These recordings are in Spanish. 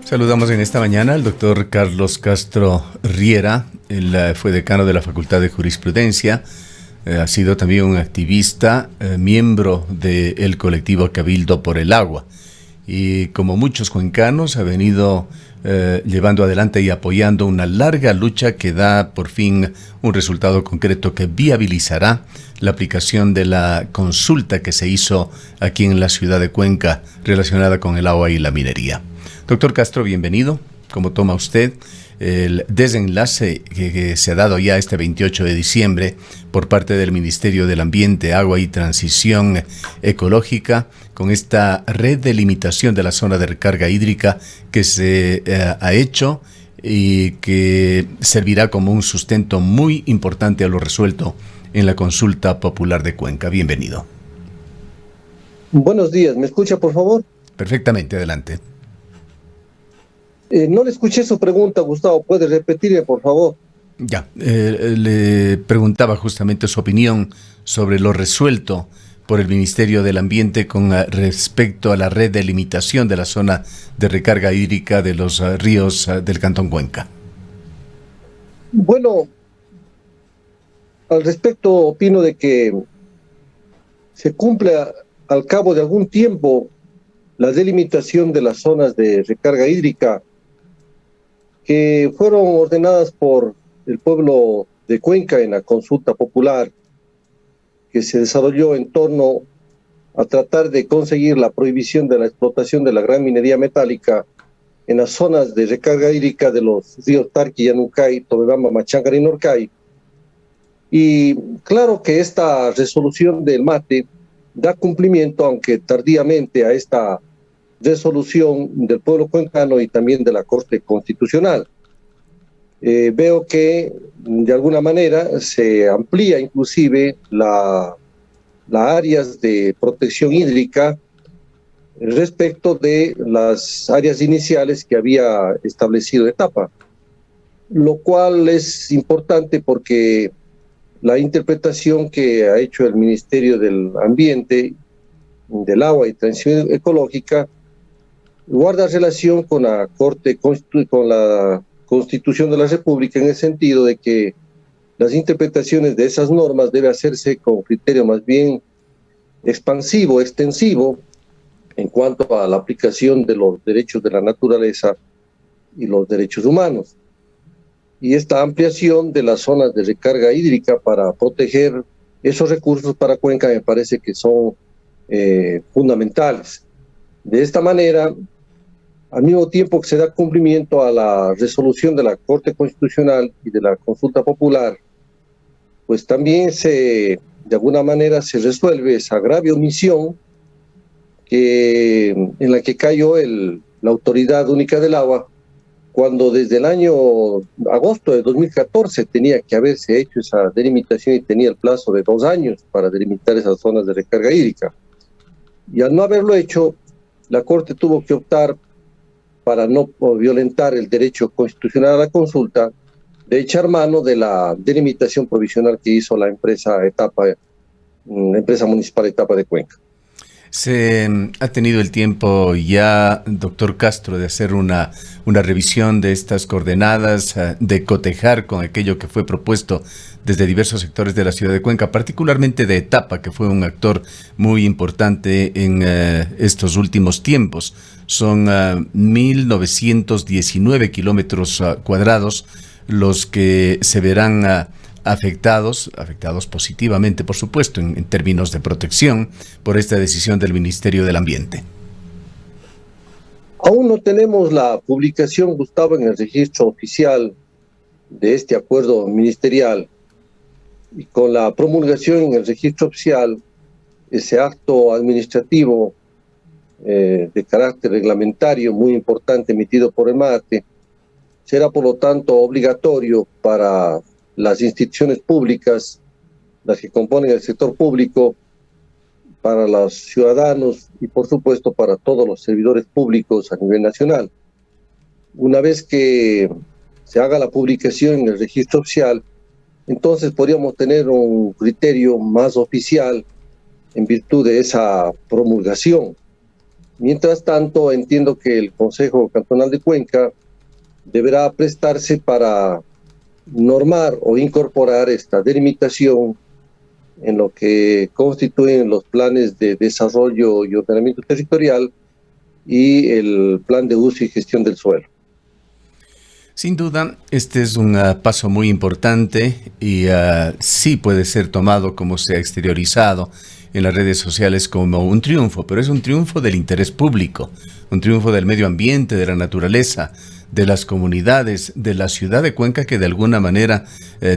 Saludamos en esta mañana al doctor Carlos Castro Riera. Él fue decano de la Facultad de Jurisprudencia. Ha sido también un activista, miembro del colectivo Cabildo por el Agua. Y como muchos cuencanos, ha venido llevando adelante y apoyando una larga lucha que da por fin un resultado concreto que viabilizará la aplicación de la consulta que se hizo aquí en la ciudad de Cuenca relacionada con el agua y la minería. Doctor Castro, bienvenido. ¿Cómo toma usted el desenlace que se ha dado ya este 28 de diciembre por parte del Ministerio del Ambiente, Agua y Transición Ecológica con esta red de limitación de la zona de recarga hídrica que se ha hecho y que servirá como un sustento muy importante a lo resuelto en la consulta popular de Cuenca? Bienvenido. Buenos días, ¿me escucha por favor? Perfectamente, adelante. No le escuché su pregunta, Gustavo, ¿puede repetirme por favor? Ya, le preguntaba justamente su opinión sobre lo resuelto por el Ministerio del Ambiente con respecto a la red de limitación de la zona de recarga hídrica de los ríos del Cantón Cuenca. Bueno, al respecto opino de que se cumple al cabo de algún tiempo la delimitación de las zonas de recarga hídrica que fueron ordenadas por el pueblo de Cuenca en la consulta popular que se desarrolló en torno a tratar de conseguir la prohibición de la explotación de la gran minería metálica en las zonas de recarga hídrica de los ríos Tarqui, Yanucay, Tobebamba, Machangara y Norcay. Y claro que esta resolución del MATE da cumplimiento, aunque tardíamente, a esta resolución del pueblo cuencano y también de la Corte Constitucional. Veo que de alguna manera se amplía inclusive las áreas de protección hídrica respecto de las áreas iniciales que había establecido etapa, lo cual es importante porque la interpretación que ha hecho el Ministerio del Ambiente, del Agua y Transición Ecológica guarda relación con la con la Constitución de la República, en el sentido de que las interpretaciones de esas normas deben hacerse con criterio más bien expansivo, extensivo, en cuanto a la aplicación de los derechos de la naturaleza y los derechos humanos. Y esta ampliación de las zonas de recarga hídrica para proteger esos recursos para Cuenca me parece que son fundamentales. De esta manera, al mismo tiempo que se da cumplimiento a la resolución de la Corte Constitucional y de la consulta popular, pues también de alguna manera se resuelve esa grave omisión en la que cayó la Autoridad Única del Agua, cuando desde el año agosto de 2014 tenía que haberse hecho esa delimitación y tenía el plazo de 2 años para delimitar esas zonas de recarga hídrica. Y al no haberlo hecho, la Corte tuvo que optar, para no violentar el derecho constitucional a la consulta, de echar mano de la delimitación provisional que hizo la empresa municipal Etapa de Cuenca. Se ha tenido el tiempo ya, doctor Castro, de hacer una revisión de estas coordenadas, de cotejar con aquello que fue propuesto desde diversos sectores de la ciudad de Cuenca, particularmente de Etapa, que fue un actor muy importante en estos últimos tiempos. Son 1.919 kilómetros cuadrados los que se verán afectados positivamente, por supuesto, en términos de protección, por esta decisión del Ministerio del Ambiente. Aún no tenemos la publicación, Gustavo, en el registro oficial de este acuerdo ministerial, y con la promulgación en el registro oficial, ese acto administrativo de carácter reglamentario muy importante emitido por el MATE, será por lo tanto obligatorio para las instituciones públicas, las que componen el sector público, para los ciudadanos y por supuesto para todos los servidores públicos a nivel nacional. Una vez que se haga la publicación en el registro oficial, entonces podríamos tener un criterio más oficial en virtud de esa promulgación. Mientras tanto, entiendo que el Consejo Cantonal de Cuenca deberá prestarse para normar o incorporar esta delimitación en lo que constituyen los planes de desarrollo y ordenamiento territorial y el plan de uso y gestión del suelo. Sin duda, este es un paso muy importante y sí puede ser tomado, como se ha exteriorizado en las redes sociales, como un triunfo, pero es un triunfo del interés público, un triunfo del medio ambiente, de la naturaleza, de las comunidades, de la ciudad de Cuenca, que de alguna manera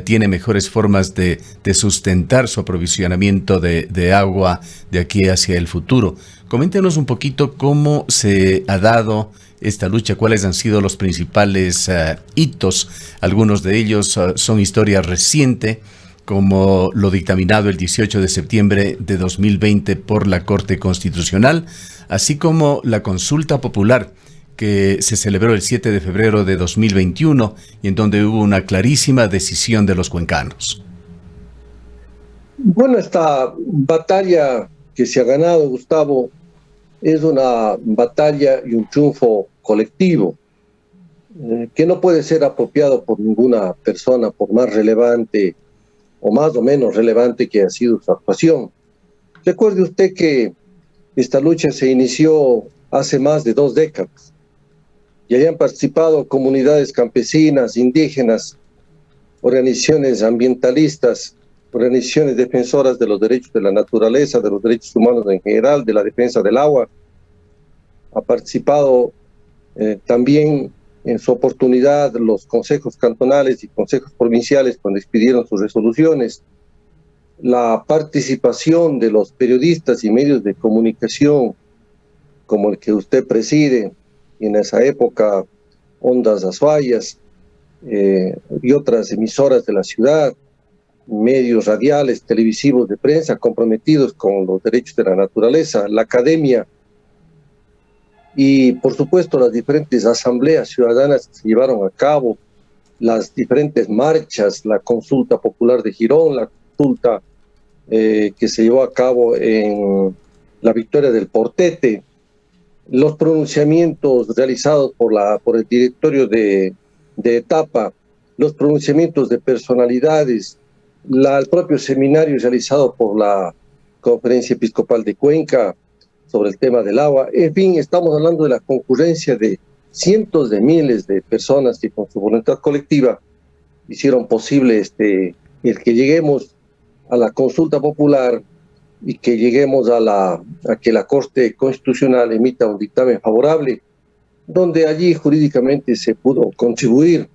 tiene mejores formas de sustentar su aprovisionamiento de agua de aquí hacia el futuro. Coméntenos un poquito cómo se ha dado esta lucha, cuáles han sido los principales hitos. Algunos de ellos son historia reciente, como lo dictaminado el 18 de septiembre de 2020 por la Corte Constitucional, así como la consulta popular que se celebró el 7 de febrero de 2021 y en donde hubo una clarísima decisión de los cuencanos. Bueno, esta batalla que se ha ganado, Gustavo, es una batalla y un triunfo colectivo que no puede ser apropiado por ninguna persona, por más relevante o más o menos relevante que haya sido su actuación. Recuerde usted que esta lucha se inició hace más de 2 décadas y hayan participado comunidades campesinas, indígenas, organizaciones ambientalistas, organizaciones defensoras de los derechos de la naturaleza, de los derechos humanos en general, de la defensa del agua. Ha participado también en su oportunidad los consejos cantonales y consejos provinciales cuando expidieron sus resoluciones. La participación de los periodistas y medios de comunicación, como el que usted preside, y en esa época Ondas Azuayas y otras emisoras de la ciudad, medios radiales, televisivos, de prensa, comprometidos con los derechos de la naturaleza, la academia y, por supuesto, las diferentes asambleas ciudadanas que se llevaron a cabo, las diferentes marchas, la consulta popular de Girón, la consulta que se llevó a cabo en la victoria del Portete, los pronunciamientos realizados por el directorio de etapa, los pronunciamientos de personalidades, el propio seminario realizado por la Conferencia Episcopal de Cuenca sobre el tema del agua. En fin, estamos hablando de la concurrencia de cientos de miles de personas que con su voluntad colectiva hicieron posible el que lleguemos a la consulta popular y que lleguemos a que la Corte Constitucional emita un dictamen favorable, donde allí jurídicamente se pudo contribuir.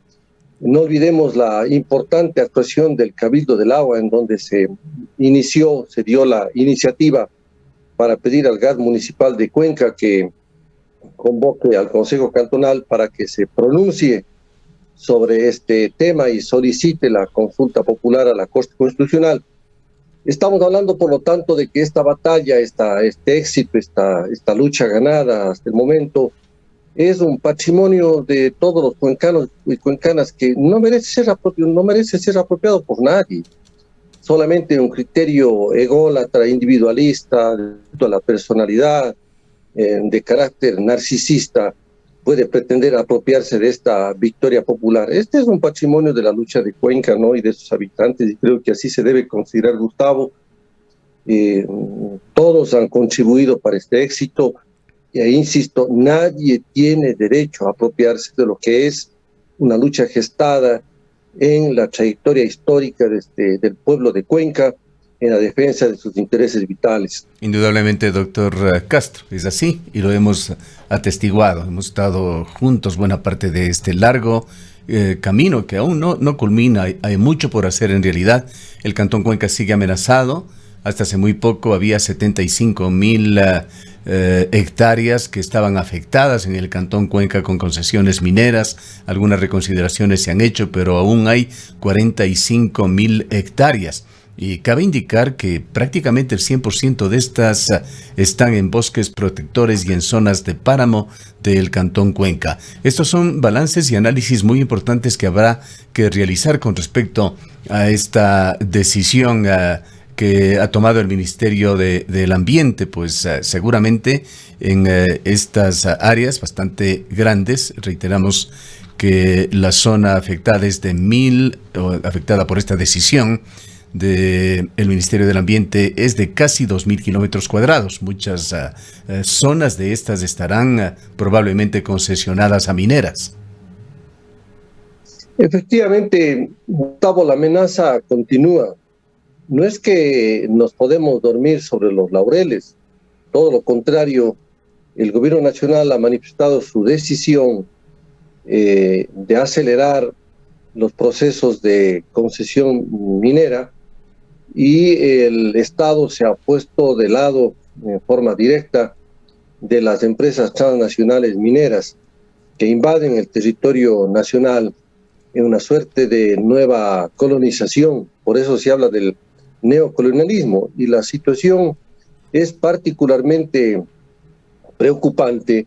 No olvidemos la importante actuación del Cabildo del Agua, en donde se dio la iniciativa para pedir al GAT municipal de Cuenca que convoque al Consejo Cantonal para que se pronuncie sobre este tema y solicite la consulta popular a la Corte Constitucional. Estamos hablando, por lo tanto, de que esta batalla, este éxito, esta lucha ganada hasta el momento, es un patrimonio de todos los cuencanos y cuencanas que no merece ser apropiado por nadie. Solamente un criterio ególatra, individualista, de la personalidad, de carácter narcisista, puede pretender apropiarse de esta victoria popular. Este es un patrimonio de la lucha de Cuenca, ¿no? Y de sus habitantes, y creo que así se debe considerar, Gustavo. Todos han contribuido para este éxito. Y ahí insisto, nadie tiene derecho a apropiarse de lo que es una lucha gestada en la trayectoria histórica del pueblo de Cuenca en la defensa de sus intereses vitales. Indudablemente, doctor Castro, es así y lo hemos atestiguado. Hemos estado juntos buena parte de este largo camino que aún no culmina. Hay mucho por hacer en realidad. El Cantón Cuenca sigue amenazado. Hasta hace muy poco había 75,000 hectáreas que estaban afectadas en el Cantón Cuenca con concesiones mineras. Algunas reconsideraciones se han hecho, pero aún hay 45,000 hectáreas. Y cabe indicar que prácticamente el 100% de estas están en bosques protectores y en zonas de páramo del Cantón Cuenca. Estos son balances y análisis muy importantes que habrá que realizar con respecto a esta decisión que ha tomado el Ministerio del Ambiente, pues seguramente en estas áreas bastante grandes, reiteramos que la zona afectada es afectada por esta decisión del Ministerio del Ambiente es de casi 2.000 kilómetros cuadrados. Muchas zonas de estas estarán probablemente concesionadas a mineras. Efectivamente, Gustavo, la amenaza continúa. No es que nos podemos dormir sobre los laureles, todo lo contrario, el gobierno nacional ha manifestado su decisión de acelerar los procesos de concesión minera y el Estado se ha puesto de lado en forma directa de las empresas transnacionales mineras que invaden el territorio nacional en una suerte de nueva colonización. Por eso se habla del neocolonialismo y la situación es particularmente preocupante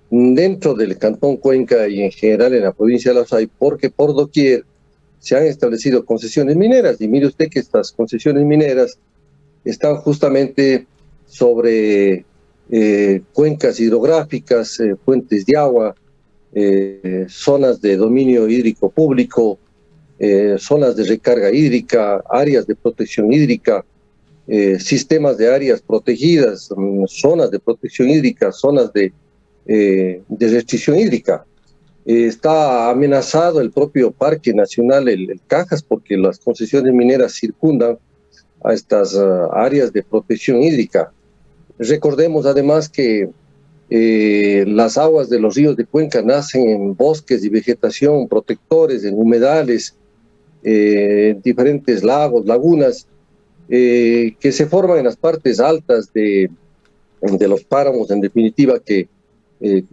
dentro del Cantón Cuenca y en general en la provincia de La Suay, porque por doquier se han establecido concesiones mineras, y mire usted que estas concesiones mineras están justamente sobre cuencas hidrográficas, fuentes de agua, zonas de dominio hídrico público, zonas de recarga hídrica, áreas de protección hídrica, sistemas de áreas protegidas, zonas de protección hídrica, zonas de restricción hídrica. Está amenazado el propio Parque Nacional el Cajas porque las concesiones mineras circundan a estas áreas de protección hídrica. Recordemos además que las aguas de los ríos de Cuenca nacen en bosques y vegetación protectores, en humedales, diferentes lagos, lagunas, que se forman en las partes altas de los páramos, en definitiva, que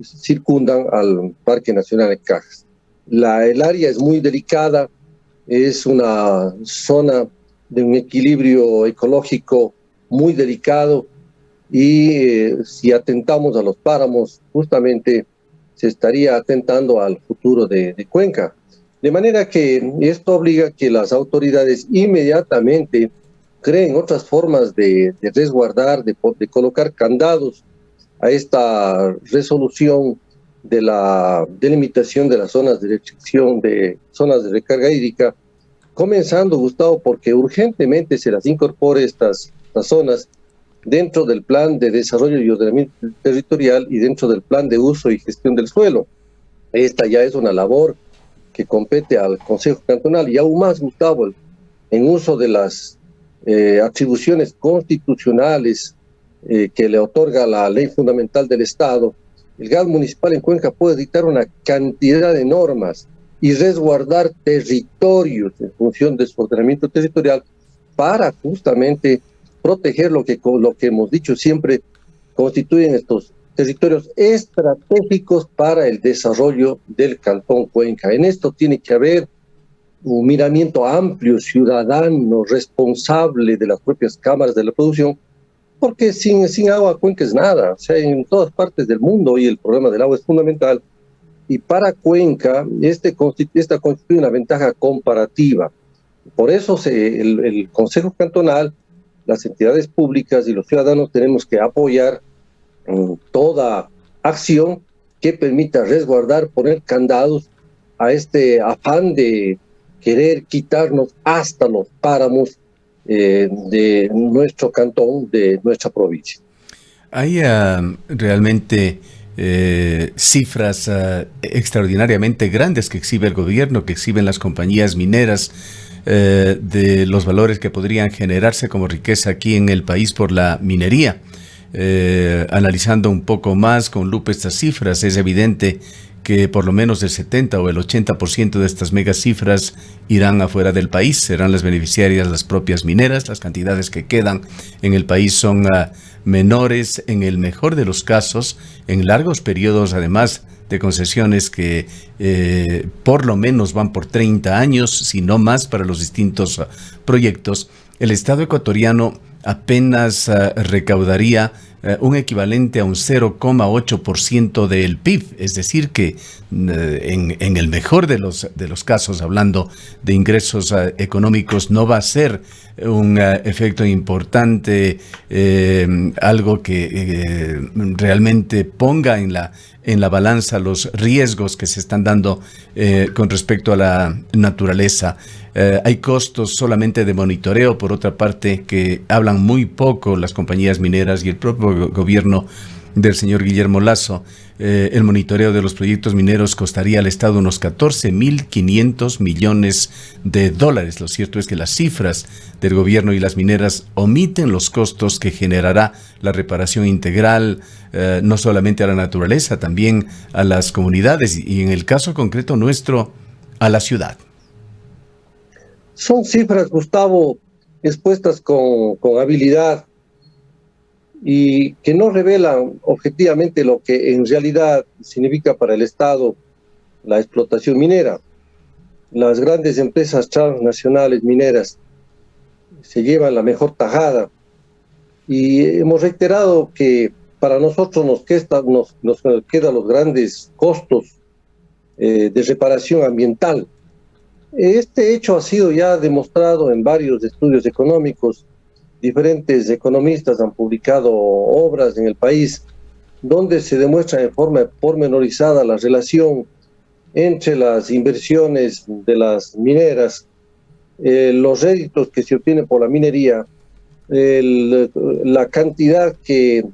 circundan al Parque Nacional de Cajas. El área es muy delicada, es una zona de un equilibrio ecológico muy delicado y si atentamos a los páramos, justamente se estaría atentando al futuro de Cuenca. De manera que esto obliga a que las autoridades inmediatamente creen otras formas de resguardar, de colocar candados a esta resolución de la delimitación de las zonas de restricción, de zonas de recarga hídrica, comenzando, Gustavo, porque urgentemente se las incorpore estas zonas dentro del plan de desarrollo y ordenamiento territorial y dentro del plan de uso y gestión del suelo. Esta ya es una labor que compete al Consejo Cantonal y aún más, Gustavo, en uso de las atribuciones constitucionales que le otorga la ley fundamental del Estado. El GAD municipal en Cuenca puede dictar una cantidad de normas y resguardar territorios en función de su ordenamiento territorial para justamente proteger lo que hemos dicho siempre constituyen estos territorios estratégicos para el desarrollo del Cantón Cuenca. En esto tiene que haber un miramiento amplio, ciudadano, responsable de las propias cámaras de la producción, porque sin agua Cuenca es nada. O sea, en todas partes del mundo hoy el problema del agua es fundamental, y para Cuenca esta constituye una ventaja comparativa. Por eso el Consejo Cantonal, las entidades públicas y los ciudadanos tenemos que apoyar toda acción que permita resguardar, poner candados a este afán de querer quitarnos hasta los páramos de nuestro cantón, de nuestra provincia. Hay realmente cifras extraordinariamente grandes que exhibe el gobierno, que exhiben las compañías mineras, de los valores que podrían generarse como riqueza aquí en el país por la minería. Analizando un poco más con lupa estas cifras, es evidente que por lo menos el 70 o el 80% de estas megacifras irán afuera del país, serán las beneficiarias las propias mineras. Las cantidades que quedan en el país son menores en el mejor de los casos, en largos periodos además de concesiones que por lo menos van por 30 años, si no más, para los distintos proyectos. El Estado ecuatoriano apenas recaudaría un equivalente a un 0,8% del PIB, es decir que en el mejor de los casos, hablando de ingresos económicos, no va a ser un efecto importante, algo que realmente ponga en la balanza los riesgos que se están dando con respecto a la naturaleza. Hay costos solamente de monitoreo, por otra parte, que hablan muy poco las compañías mineras y el propio gobierno del señor Guillermo Lasso. El monitoreo de los proyectos mineros costaría al Estado unos 14.500 millones de dólares. Lo cierto es que las cifras del gobierno y las mineras omiten los costos que generará la reparación integral, no solamente a la naturaleza, también a las comunidades y en el caso concreto nuestro, a la ciudad. Son cifras, Gustavo, expuestas con habilidad y que no revelan objetivamente lo que en realidad significa para el Estado la explotación minera. Las grandes empresas transnacionales mineras se llevan la mejor tajada y hemos reiterado que para nosotros nos quedan los grandes costos de reparación ambiental. Este hecho ha sido ya demostrado en varios estudios económicos. Diferentes economistas han publicado obras en el país donde se demuestra de forma pormenorizada la relación entre las inversiones de las mineras, los réditos que se obtienen por la minería, la cantidad que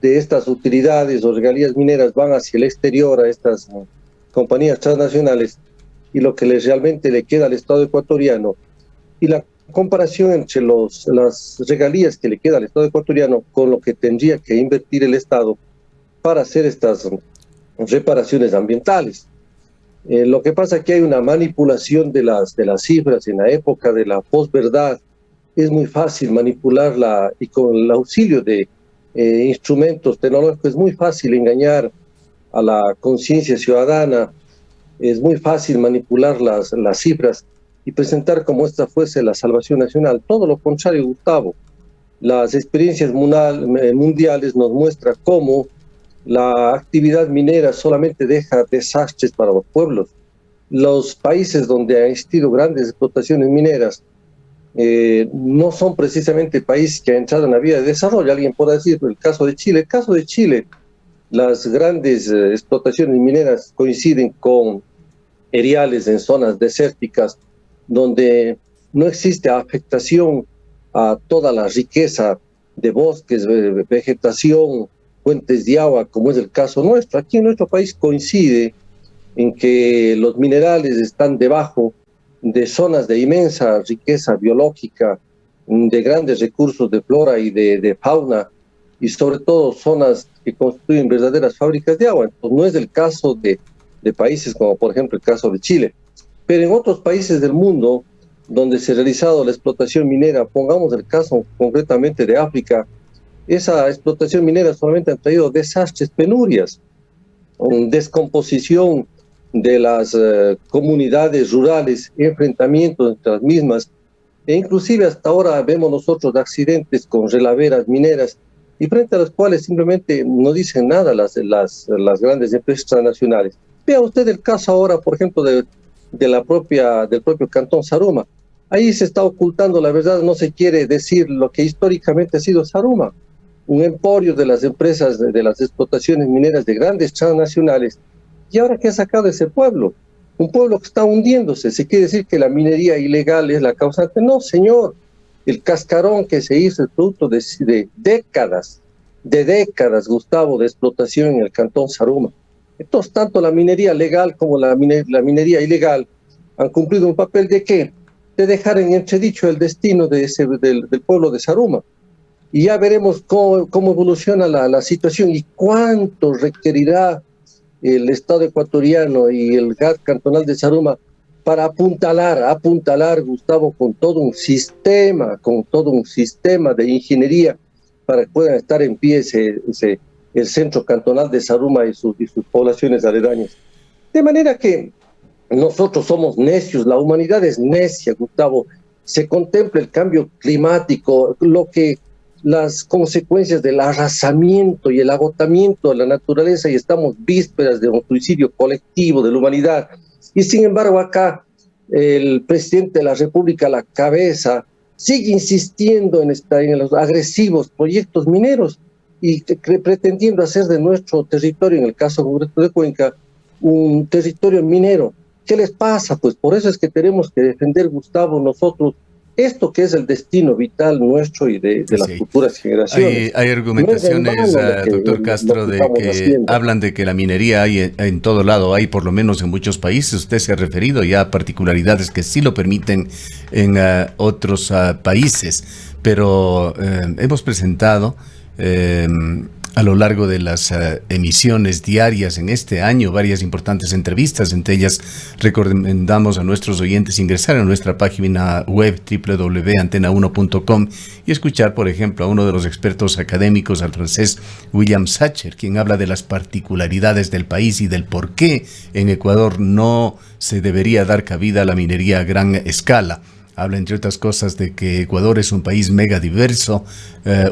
de estas utilidades o regalías mineras van hacia el exterior a estas compañías transnacionales y lo que realmente le queda al Estado ecuatoriano, y la comparación entre las regalías que le queda al Estado ecuatoriano con lo que tendría que invertir el Estado para hacer estas reparaciones ambientales. Lo que pasa es que hay una manipulación de las cifras en la época de la posverdad. Es muy fácil manipularla y con el auxilio de instrumentos tecnológicos es muy fácil engañar a la conciencia ciudadana, es muy fácil manipular las cifras y presentar como esta fuese la salvación nacional. Todo lo contrario, Gustavo. Las experiencias mundiales nos muestran cómo la actividad minera solamente deja desastres para los pueblos. Los países donde han existido grandes explotaciones mineras no son precisamente países que han entrado en la vía de desarrollo. Alguien puede decir, el caso de Chile. El caso de Chile, las grandes explotaciones mineras coinciden con eriales en zonas desérticas donde no existe afectación a toda la riqueza de bosques, vegetación, fuentes de agua, como es el caso nuestro. Aquí en nuestro país coincide en que los minerales están debajo de zonas de inmensa riqueza biológica, de grandes recursos de flora y de fauna, y sobre todo zonas que constituyen verdaderas fábricas de agua. Entonces, no es el caso de países como por ejemplo el caso de Chile. Pero en otros países del mundo donde se ha realizado la explotación minera, pongamos el caso concretamente de África, esa explotación minera solamente ha traído desastres, penurias, descomposición de las comunidades rurales, enfrentamientos entre las mismas, e inclusive hasta ahora vemos nosotros accidentes con relaveras mineras y frente a los cuales simplemente no dicen nada las grandes empresas transnacionales. Vea usted el caso ahora, por ejemplo, del propio Cantón Zaruma. Ahí se está ocultando la verdad, no se quiere decir lo que históricamente ha sido Zaruma, un emporio de las empresas, de las explotaciones mineras de grandes transnacionales. ¿Y ahora qué ha sacado ese pueblo? Un pueblo que está hundiéndose. ¿Se quiere decir que la minería ilegal es la causante? No, señor. El cascarón que se hizo es producto de décadas, Gustavo, de explotación en el Cantón Zaruma. Entonces, tanto la minería legal como la minería ilegal han cumplido un papel de ¿qué? De dejar en entredicho el destino del pueblo de Zaruma. Y ya veremos cómo evoluciona la situación y cuánto requerirá el Estado ecuatoriano y el GAT cantonal de Zaruma para apuntalar, Gustavo, con todo un sistema de ingeniería para que puedan estar en pie el centro cantonal de Zaruma y sus poblaciones aledañas. De manera que nosotros somos necios, la humanidad es necia, Gustavo, se contemple el cambio climático, las consecuencias del arrasamiento y el agotamiento de la naturaleza, y estamos vísperas de un suicidio colectivo de la humanidad. Y sin embargo acá el presidente de la República a la cabeza sigue insistiendo en los agresivos proyectos mineros y pretendiendo hacer de nuestro territorio, en el caso concreto de Cuenca, un territorio minero. ¿Qué les pasa? Pues por eso es que tenemos que defender, Gustavo, nosotros, esto que es el destino vital nuestro y de las futuras generaciones. Hay argumentaciones, doctor Castro, de que hablan de que la minería hay en todo lado, hay por lo menos en muchos países. Usted se ha referido ya a particularidades que sí lo permiten en otros países, pero hemos presentado a lo largo de las emisiones diarias en este año varias importantes entrevistas. Entre ellas recomendamos a nuestros oyentes ingresar a nuestra página web www.antena1.com y escuchar, por ejemplo, a uno de los expertos académicos, al francés William Sacher, quien habla de las particularidades del país y del por qué en Ecuador no se debería dar cabida a la minería a gran escala. Habla, entre otras cosas, de que Ecuador es un país mega diverso,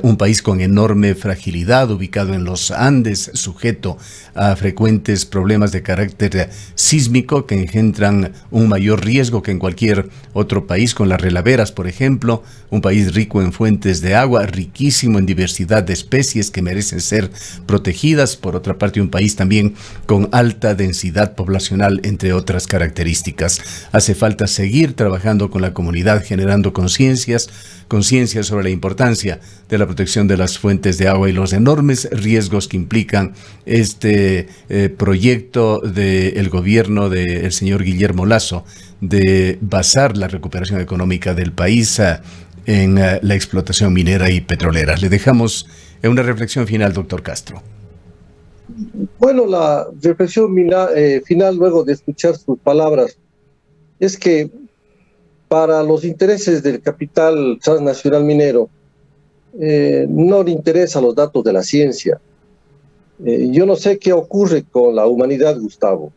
un país con enorme fragilidad, ubicado en los Andes, sujeto a frecuentes problemas de carácter sísmico que engendran un mayor riesgo que en cualquier otro país, con las relaveras, por ejemplo. Un país rico en fuentes de agua, riquísimo en diversidad de especies que merecen ser protegidas. Por otra parte, un país también con alta densidad poblacional, entre otras características. Hace falta seguir trabajando con la comunidad, generando conciencia sobre la importancia de la protección de las fuentes de agua y los enormes riesgos que implican este proyecto del gobierno del señor Guillermo Lasso de basar la recuperación económica del país en la explotación minera y petrolera. Le dejamos una reflexión final, doctor Castro. Bueno, la reflexión final, luego de escuchar sus palabras, es que para los intereses del capital transnacional minero, no le interesan los datos de la ciencia. Yo no sé qué ocurre con la humanidad, Gustavo.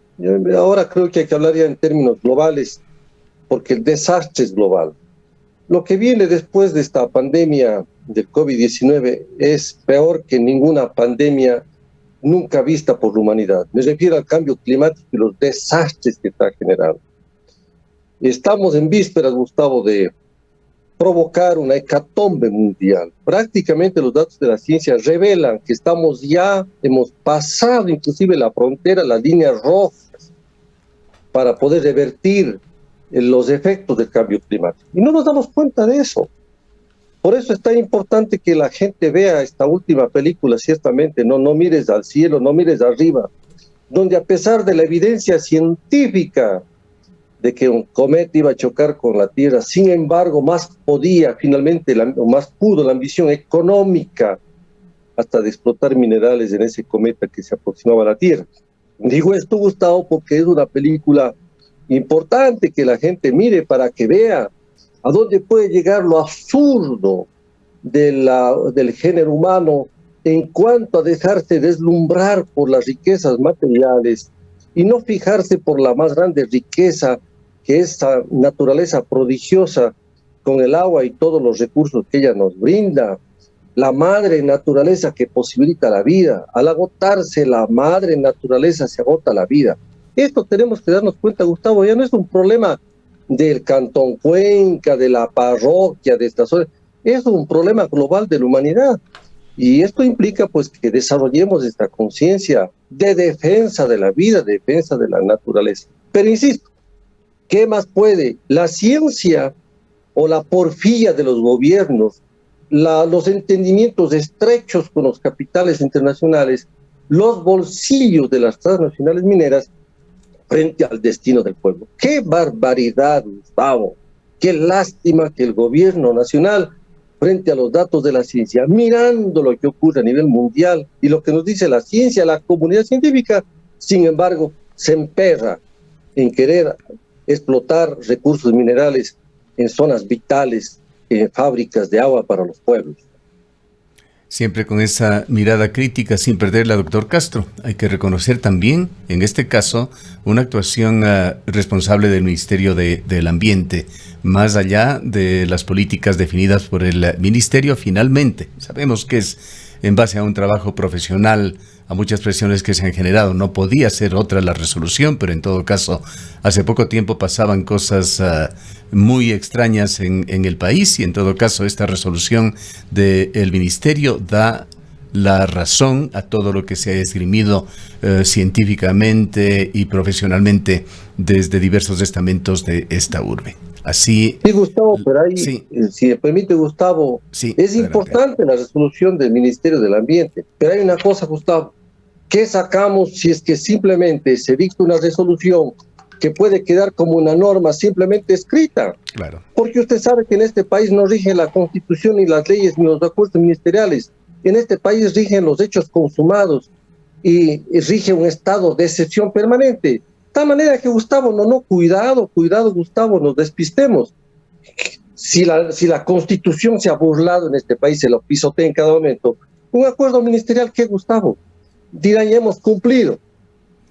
Ahora creo que hay que hablar ya en términos globales, porque el desastre es global. Lo que viene después de esta pandemia del COVID-19 es peor que ninguna pandemia nunca vista por la humanidad. Me refiero al cambio climático y los desastres que está generando. Estamos en vísperas, Gustavo, de provocar una hecatombe mundial. Prácticamente los datos de la ciencia revelan que hemos pasado inclusive la frontera, las líneas rojas, para poder revertir los efectos del cambio climático. Y no nos damos cuenta de eso. Por eso es tan importante que la gente vea esta última película, ciertamente, no mires al cielo, no mires arriba, donde a pesar de la evidencia científica de que un cometa iba a chocar con la Tierra, sin embargo, más pudo la ambición económica hasta de explotar minerales en ese cometa que se aproximaba a la Tierra. Digo esto, Gustavo, porque es una película importante que la gente mire para que vea a dónde puede llegar lo absurdo del género humano en cuanto a dejarse deslumbrar por las riquezas materiales y no fijarse por la más grande riqueza, que es esa naturaleza prodigiosa con el agua y todos los recursos que ella nos brinda. La madre naturaleza que posibilita la vida. Al agotarse la madre naturaleza se agota la vida. Esto tenemos que darnos cuenta, Gustavo, ya no es un problema del Cantón Cuenca, de la parroquia, de estas zonas. Es un problema global de la humanidad. Y esto implica pues que desarrollemos esta conciencia de defensa de la vida, de defensa de la naturaleza. Pero insisto, ¿qué más puede? La ciencia o la porfía de los gobiernos, los entendimientos estrechos con los capitales internacionales, los bolsillos de las transnacionales mineras frente al destino del pueblo. ¡Qué barbaridad, Gustavo! ¡Qué lástima que el gobierno nacional, frente a los datos de la ciencia, mirando lo que ocurre a nivel mundial y lo que nos dice la ciencia, la comunidad científica, sin embargo, se emperra en querer explotar recursos minerales en zonas vitales, en fábricas de agua para los pueblos? Siempre con esa mirada crítica sin perderla, doctor Castro. Hay que reconocer también, en este caso, una actuación responsable del Ministerio del Ambiente, más allá de las políticas definidas por el Ministerio finalmente. Sabemos que es en base a un trabajo profesional, a muchas presiones que se han generado. No podía ser otra la resolución, pero en todo caso, hace poco tiempo pasaban cosas muy extrañas en el país y en todo caso esta resolución del Ministerio da la razón a todo lo que se ha esgrimido científicamente y profesionalmente desde diversos estamentos de esta urbe. Así. Sí, Gustavo, pero ahí, Sí. si me permite, Gustavo, Sí, es adelante. importante la resolución del Ministerio del Ambiente, pero hay una cosa, Gustavo, ¿qué sacamos si es que simplemente se dicta una resolución que puede quedar como una norma simplemente escrita? Claro. Porque usted sabe que en este país no rige la Constitución, ni las leyes, ni los acuerdos ministeriales. En este país rigen los hechos consumados y rige un estado de excepción permanente. De tal manera que, Gustavo, cuidado, Gustavo, nos despistemos. Si la Constitución se ha burlado en este país, se lo pisotea en cada momento, un acuerdo ministerial, ¿qué, Gustavo? Dirán, ya hemos cumplido.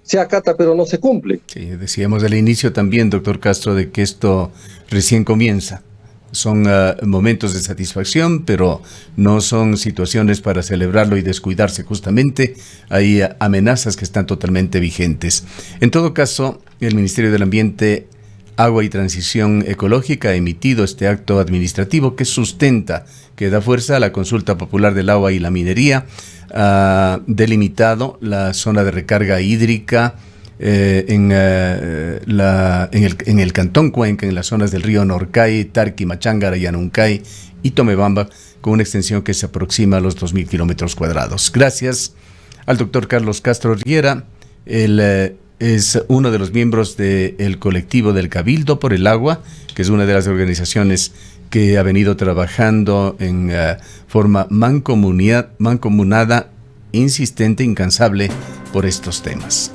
Se acata, pero no se cumple. Sí, decíamos al inicio también, doctor Castro, de que esto recién comienza. Son momentos de satisfacción, pero no son situaciones para celebrarlo y descuidarse justamente. Hay amenazas que están totalmente vigentes. En todo caso, el Ministerio del Ambiente, Agua y Transición Ecológica ha emitido este acto administrativo que sustenta, que da fuerza a la consulta popular del agua y la minería. Ha delimitado la zona de recarga hídrica en el Cantón Cuenca, en las zonas del río Norcay, Tarqui, Machángara, Yanuncay y Tomebamba, con una extensión que se aproxima a los 2.000 kilómetros cuadrados. Gracias al doctor Carlos Castro Riera. Él es uno de los miembros del colectivo del Cabildo por el Agua, que es una de las organizaciones que ha venido trabajando en forma mancomunada, insistente, incansable por estos temas.